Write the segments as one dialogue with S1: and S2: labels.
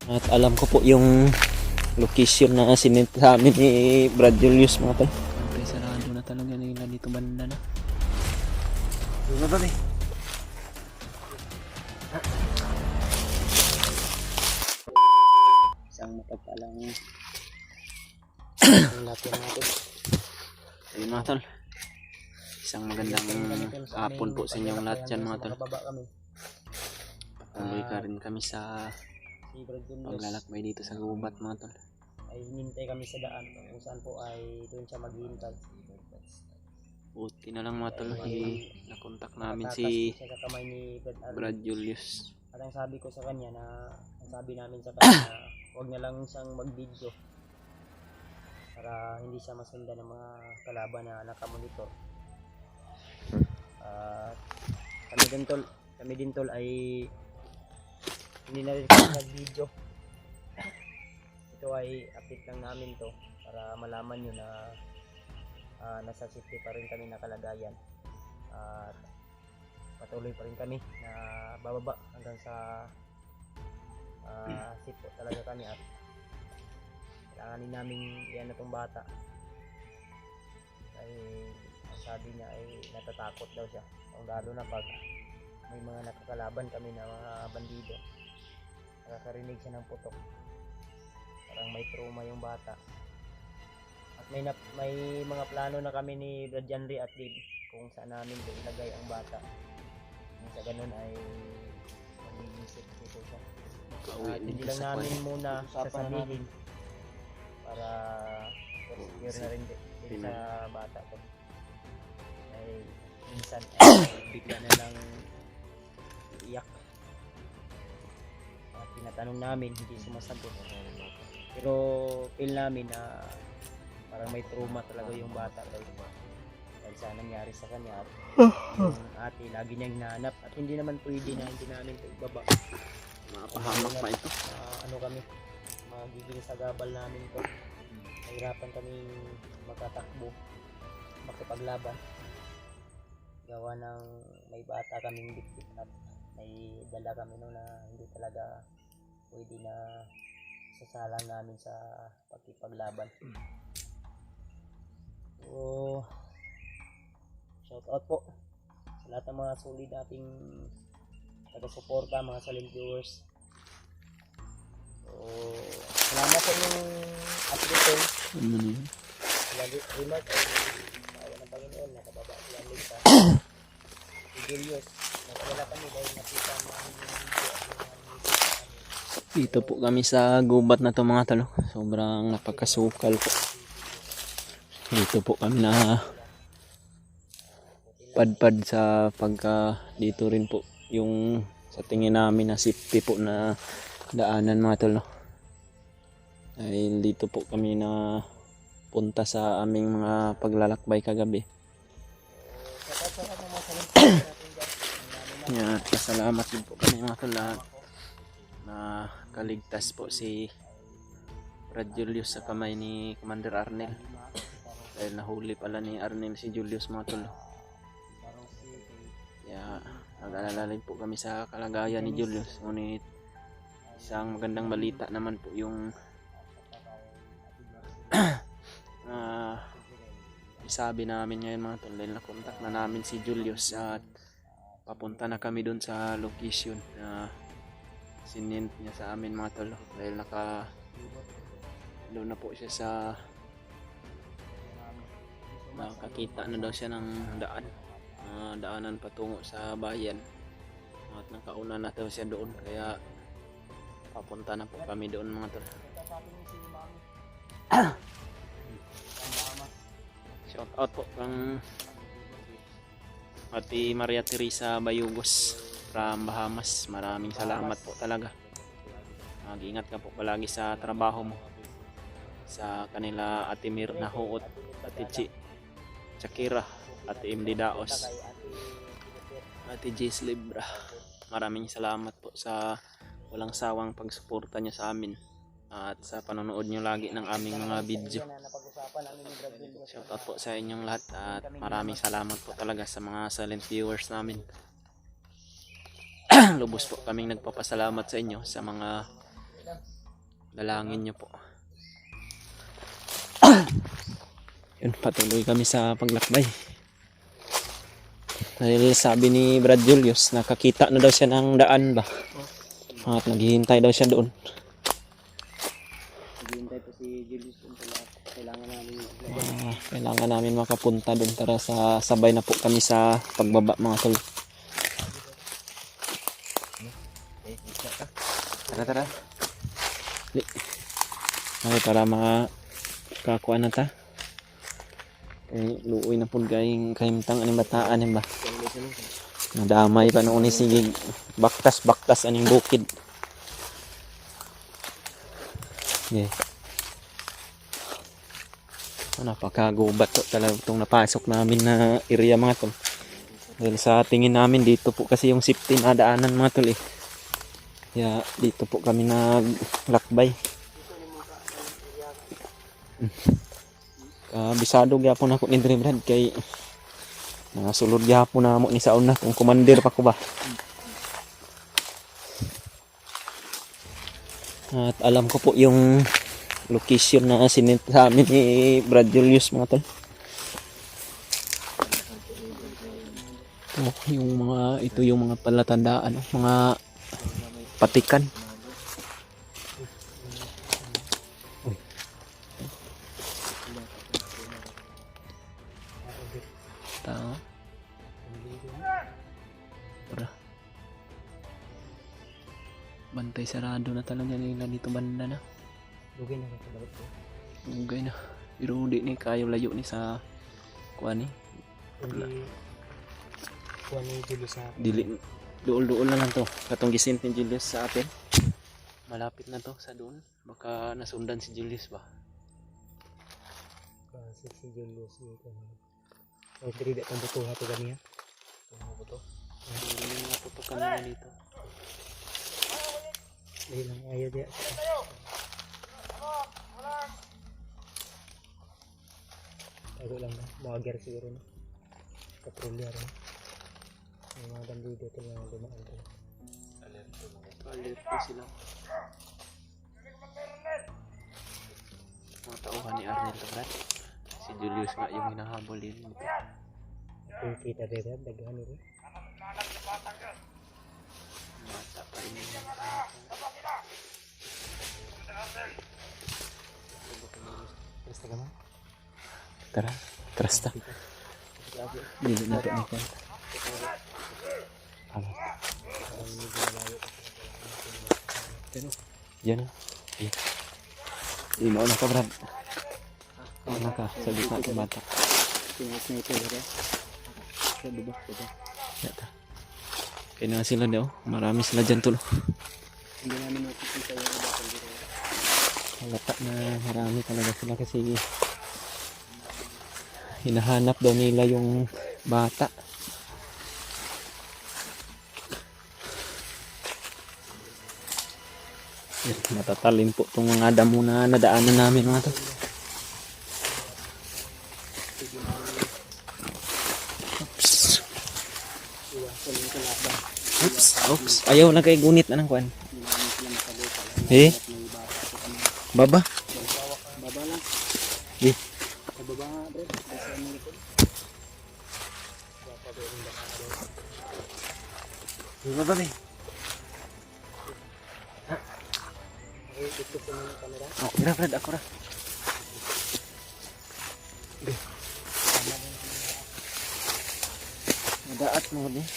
S1: At alam ko po yung location na sinint sa amin ni Brad Julius mga tol. Siyempre sarado na talaga nila dito banda na.
S2: Doon na ba eh?
S1: Isang mapagpalang natin natin. Ayun mga tol. Isang magandang hapon po sa inyong lahat dyan mga tol. Patuloy ka rin kami sa paglalakbay dito sa gubat mga tol.
S2: Ay hinintay kami sa daan kung saan po ay doon siya maghihintay.
S1: Buti na lang mga tol, nakontak namin si
S2: Siya sa kamay ni
S1: Brad Julius.
S2: At ang sabi ko sa kanya na, ang sabi namin sa kanya na huwag na lang siyang mag-video para hindi siya masundan ng mga kalaban na nakamonitor. Kami din tol ay hindi na rin kami nag-video. Ito ay update lang namin to para malaman nyo na nasa safety pa rin kami na kalagayan. At patuloy pa rin kami na bababa hanggang sa safe po talaga kami at kailanganin namin yan na itong bata. Ay ang sabi niya ay natatakot daw siya, lalo na pag may mga nakakalaban kami na mga bandido. Nakakarinig siya ng putok, parang may trauma yung bata. At may mga plano na kami ni Brad Janry at Dave kung saan namin ilagay ang bata. Kung sa ganun ay mag-iisip dito siya. At hindi lang namin muna sasabihin para secure na rin din sa bata ko. Ay minsan ay bigla na lang iyak. At tinatanong namin, hindi sumasagot. Pero feel namin na parang may trauma talaga yung bata dahil sa nangyari sa kanya. At yung ate lagi niyang hinahanap at hindi naman pwede na hindi namin ito ibaba.
S1: Mapahamak pa ito.
S2: Ano kami, magiging sagabal namin ito. Mahirapan kami makatakbo, makipaglaban. Gawa ng may bata kaming bitbit at may dala kami no na hindi talaga pwede na sasalang namin sa pagkipaglaban. So, shout out po sa lahat ng mga solid nating taga-suporta, mga silent viewers. So, salamat sa inyong update.
S1: Ano na yun?
S2: Lagi remark ay awa ng Panginoon, nakababa sila ang ligtas. Si Julius, nakawala kami dahil nakita namin yung video at yung mga music namin.
S1: Dito po kami sa gubat na to mga talo. Sobrang napakasukal po. Dito po kami na padpad sa pagka dito rin po yung sa tingin namin na safety po na daanan mga talo. Dahil dito po kami na punta sa aming mga paglalakbay kagabi. Yan, pasalamat din po kami mga talo na kaligtas po si Brad Julius sa kamay ni Commander Arnel. Dahil nahuli pala ni Arnel si Julius mga tol. Kaya nag-alala rin po kami sa kalagayan ni Julius. Ngunit isang magandang balita naman po yung isabi namin ngayon mga tol. Dahil nakontak na namin si Julius at papunta na kami dun sa location na sinint niya sa amin mga tol. Dahil doon na po siya sa nakakita na daw siya ng daanan patungo sa bayan at nakauna na daw siya doon, kaya papunta na po kami doon mga tol. Shout out po kang Ate Maria Teresa Bayugos from Bahamas. Maraming salamat po talaga. Mag-ingat ka po palagi sa trabaho mo. Sa kanila Ate Mirna Huot, Ate Chi Shakira, Ate MD Daos, Ate Jace Libra. Maraming salamat po sa walang sawang pagsuporta nyo sa amin at sa panonood nyo lagi ng aming mga video. Shout out po sa inyong lahat at maraming salamat po talaga sa mga silent viewers namin. Lubos po kaming nagpapasalamat sa inyo sa mga Dalangin nyo po. Yun, patuloy kami sa paglakbay. Dahil sabi ni Brad Julius, nakakita na daw siya ng daan ba? At naghihintay daw siya doon.
S2: Naghihintay pa si Julius doon pala.
S1: Kailangan namin makapunta doon. Tara, sabay na po kami sa pagbaba mga tol. Tara. Okay, para makakuha na ta. Luoy na po kayong kaimtang aning bataan ba? Nadamay pa noon ni sige baktas aning bukid. Yeah. Napakagubat to talaga itong napasok namin na area mga tol. Dahil sa tingin namin dito po kasi yung safety na daanan mga tol eh. Kaya dito po kami naglakbay. Bisado gyapon ako ni Dre Brad kay sulod gyapon na mo ni saon na kung commander pa ko ba. At alam ko po yung location na sinit sa amin ni Brad Julius mga tol. Ito yung mga palatandaan, mga patikan. Bantay sarado na talaga nila dito banda na.
S2: Lugay na sa balik ko.
S1: Lugay na. Pero di ni kayo layo ni sa kuan ni.
S2: Hindi kuha ni Julius sa
S1: Dili duol-duol na lang to. Katong gisint ni Julius sa atin. Malapit na to sa doon. Baka nasundan si Julius ba.
S2: si Julius dito. Oh, diri datang butuh ato ganiya. Butuh.
S1: Hindi nga po kanina dito.
S2: Dili lang ayo dia. Ako lang na, bahagyar siguro na. Patrolya rin. Yung mga bandido ito yung dumaan ito.
S1: Alert po sila. Mga tauhan ni Arnel to Brad. Si Julius nga yung hinahabol din.
S2: Kung kita rin, daghan nila.
S1: Mata pa rin yung
S2: Basta ka man?
S1: Tara, trasta. Dili na to ni kan. Pero yan. Imo na ka Brad. Ano ka sa gitna ng bata.
S2: Tingnan na ito dito. Sa baba ito.
S1: Yata. Kaya na sila daw. Marami sila dyan tulo.
S2: Hindi namin nakikita yung iba pag dito.
S1: Halata na marami talaga sila kasi hinahanap daw nila yung bata. Yes, matatalim po itong mga damo na nadaanan namin mga to. Oops. Ayaw na kay gunit na ng kwan. Eh? Baba?
S2: Baba lang.
S1: Eh?
S2: Baba nga bro. Sa aming likod.
S1: Baba ba?
S2: Ito sa mga kamera.
S1: Oh, ira Brad, ako ra. Nadaat mo din.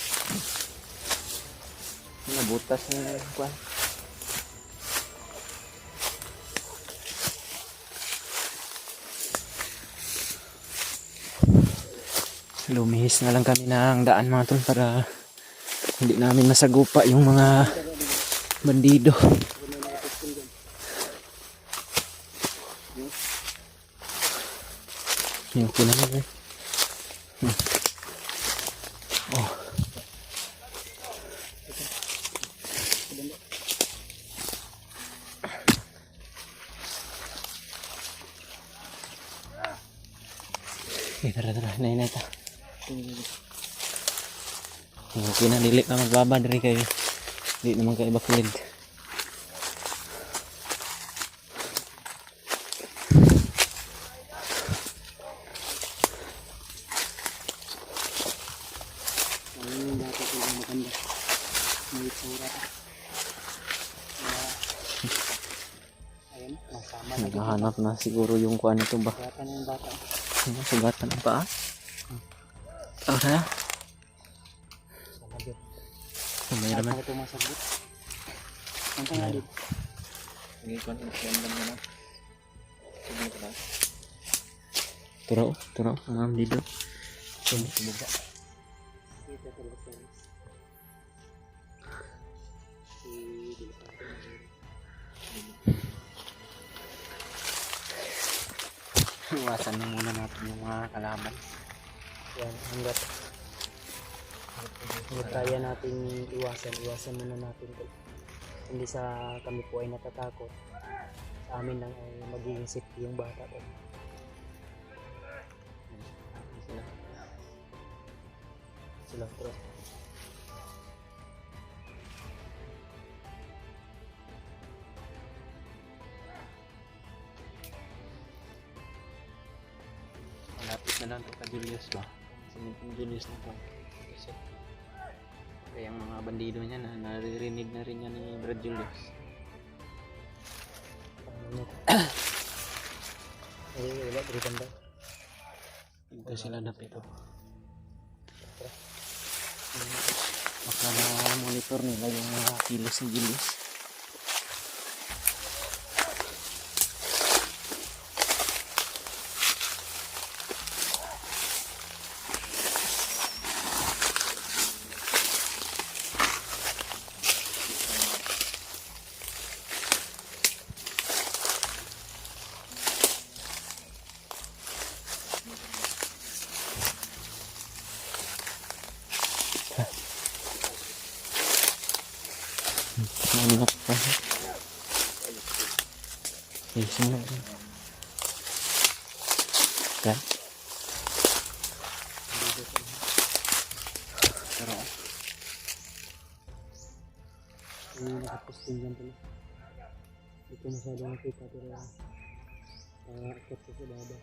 S1: Nabutas na kwan. Lumihis na lang kami ng daan mga tol para hindi namin masagupa yung mga bandido. Yung pinanay. Oh. Tara, nainay ta. Okay na, dili ka magbaba dari kayo. Di naman kayo bakulid.
S2: Masama na dito.
S1: Naghahanap na siguro yung kuha nito ba?
S2: Sugatan yung bata.
S1: Sugatan ang paa. Sana.
S2: Salagot.
S1: May naman.
S2: Ito masagot. Ang pangalit.
S1: Hindi ko na. Turo. Ang dito.
S2: Baba. Dito talaga sa
S1: Iwasan na muna natin yung mga kalaban.
S2: yan, hanggat kaya natin iwasan muna natin to. Hindi sa kami po ay natatakot, sa amin lang ay magiging safety yung bata to. Sila bro.
S1: Malapit na lang ito ka Julius ba? Sinipin Julius na po. Kasi kaya ang mga bandido niya na naririnig na rin niya ni Brad Julius.
S2: Wala, dari banda.
S1: Ito sila napito. Baka na monitor nila yung mga kilos ni Julius. Anak pa. Sino? Kan? Pero
S2: Ini nakaposting dyan pala. Hindi ko masyadong nakita pero akit sa baba.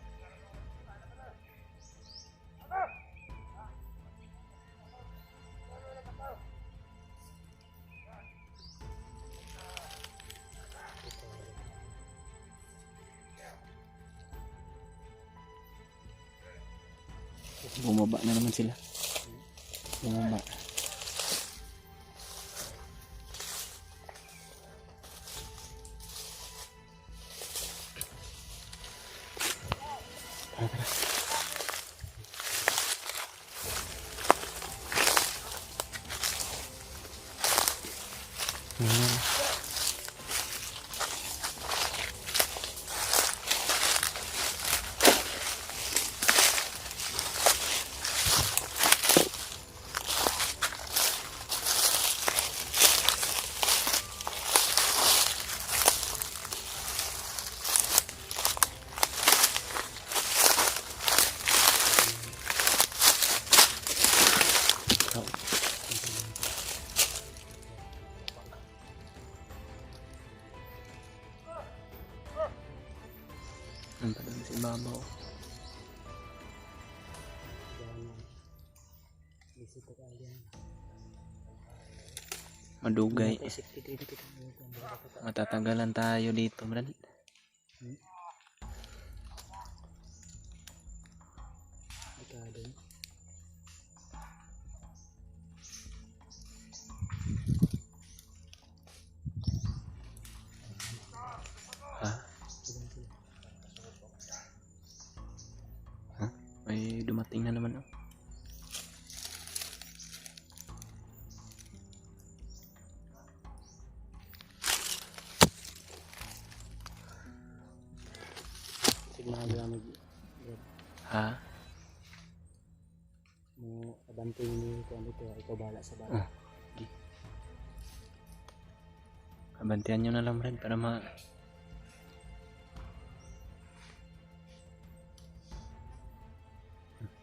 S1: bumaba na naman sila. Bumaba. Tara. Ang padang si Babaw.
S2: Bisita ka dyan.
S1: Madugay. Matatagalan tayo dito, Brad.
S2: Dekado.
S1: Ha? Ha? May dumating na naman. Oh.
S2: Signal namin.
S1: Ha?
S2: Mo abantin ni ko ano to, ikaw bala sa bala.
S1: Okay. Abantihan nyo na lang, Brad, para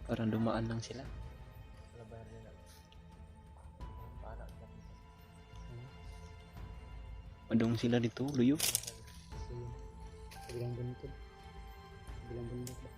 S1: para dumaan lang sila.
S2: Labayan nila. Para sa
S1: Madung sila dito, luyo.
S2: bilang buntot ba?